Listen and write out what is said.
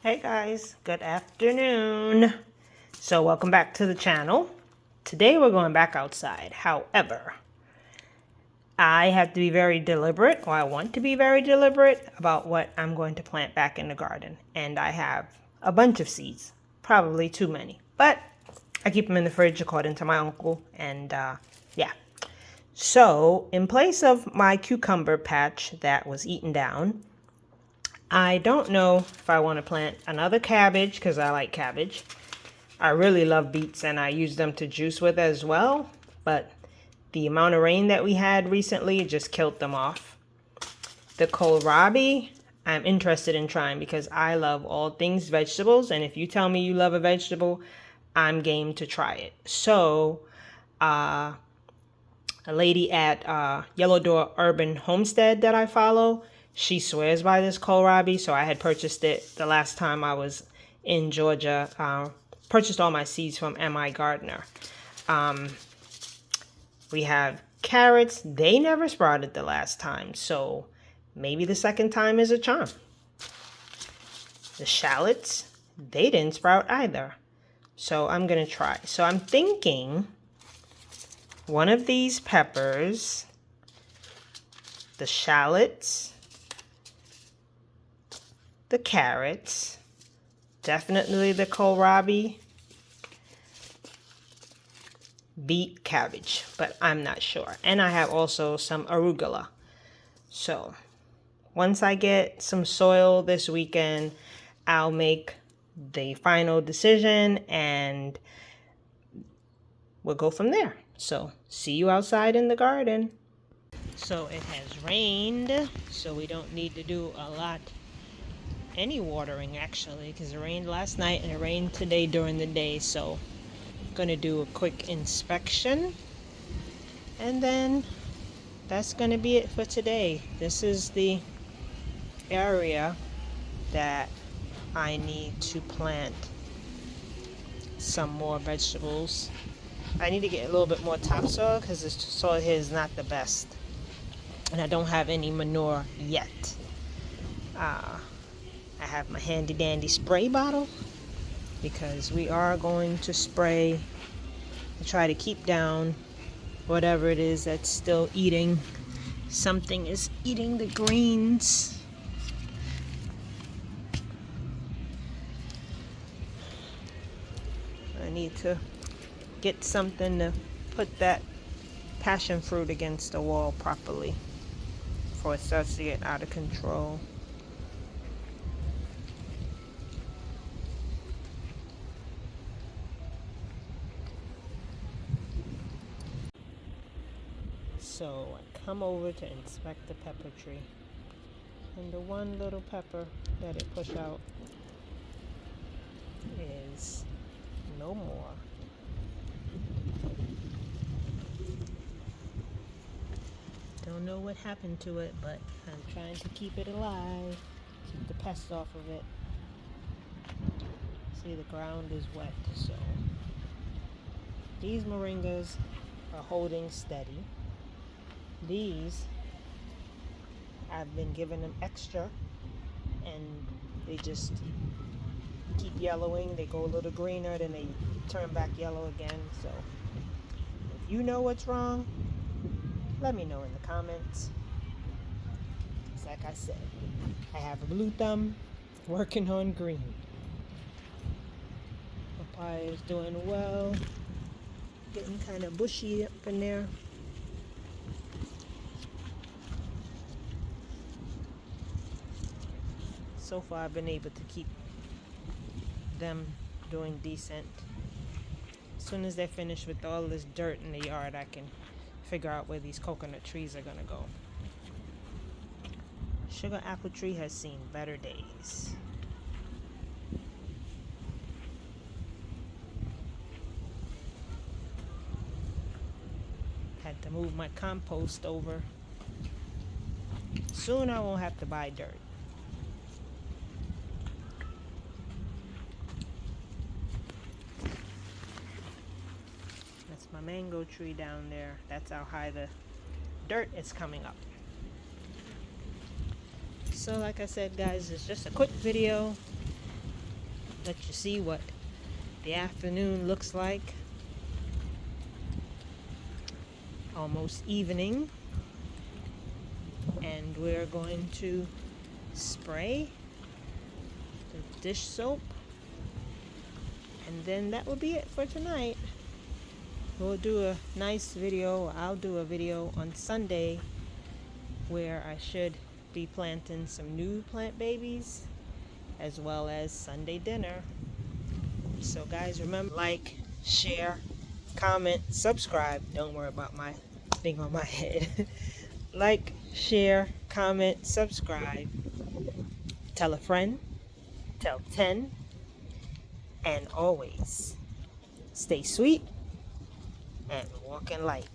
Hey guys, good afternoon. So welcome back to the channel. Today we're going back outside. However, I have to be very deliberate, or I want to be very deliberate about what I'm going to plant back in the garden. And I have a bunch of seeds, probably too many, but I keep them in the fridge according to my uncle. And yeah. So in place of my cucumber patch that was eaten down, I don't know if I want to plant another cabbage because I like cabbage. I really love beets and I use them to juice with as well. But the amount of rain that we had recently just killed them off. The kohlrabi, I'm interested in trying because I love all things vegetables. And if you tell me you love a vegetable, I'm game to try it. So, a lady at Yellow Door Urban Homestead that I follow, she swears by this kohlrabi, so I had purchased it the last time I was in Georgia. Purchased all my seeds from M.I. Gardner. We have carrots. They never sprouted the last time, so maybe the second time is a charm. The shallots, they didn't sprout either, so I'm going to try. So I'm thinking one of these peppers, the shallots, the carrots, definitely the kohlrabi, beet, cabbage, but I'm not sure. And I have also some arugula. So once I get some soil this weekend, I'll make the final decision and we'll go from there. So see you outside in the garden. So it has rained, so we don't need to do a lot any watering actually, because it rained last night and it rained today during the day. So I'm gonna do a quick inspection and then that's gonna be it for today. This is the area that I need to plant some more vegetables. I need to get a little bit more topsoil because the soil here is not the best and I don't have any manure yet. I have my handy dandy spray bottle because we are going to spray to try to keep down whatever it is that's still eating. Something is eating the greens. I need to get something to put that passion fruit against the wall properly before it starts to get out of control. So I come over to inspect the pepper tree, and the one little pepper that it pushed out is no more. Don't know what happened to it, but I'm trying to keep it alive, keep the pests off of it. See, the ground is wet, so these moringas are holding steady. These, I've been giving them extra and they just keep yellowing. They go a little greener, then they turn back yellow again. So if you know what's wrong, let me know in the comments. It's like I said, I have a blue thumb working on green. Papaya is doing well, getting kind of bushy up in there. So far I've been able to keep them doing decent. As soon as they're finished with all this dirt in the yard, I can figure out where these coconut trees are gonna go. Sugar apple tree has seen better days. Had to move my compost over. Soon I won't have to buy dirt. That's my mango tree down there. That's how high the dirt is coming up. So like I said, guys, it's just a quick video. let you see what the afternoon looks like. Almost evening. And we're going to spray the dish soap. And then that will be it for tonight. We'll do a nice video. I'll do a video on Sunday where I should be planting some new plant babies as well as Sunday dinner. So guys, remember, like, share, comment, subscribe. Don't worry about my thing on my head. Like, share, comment, subscribe. Tell a friend, tell 10, and always stay sweet and walk in light.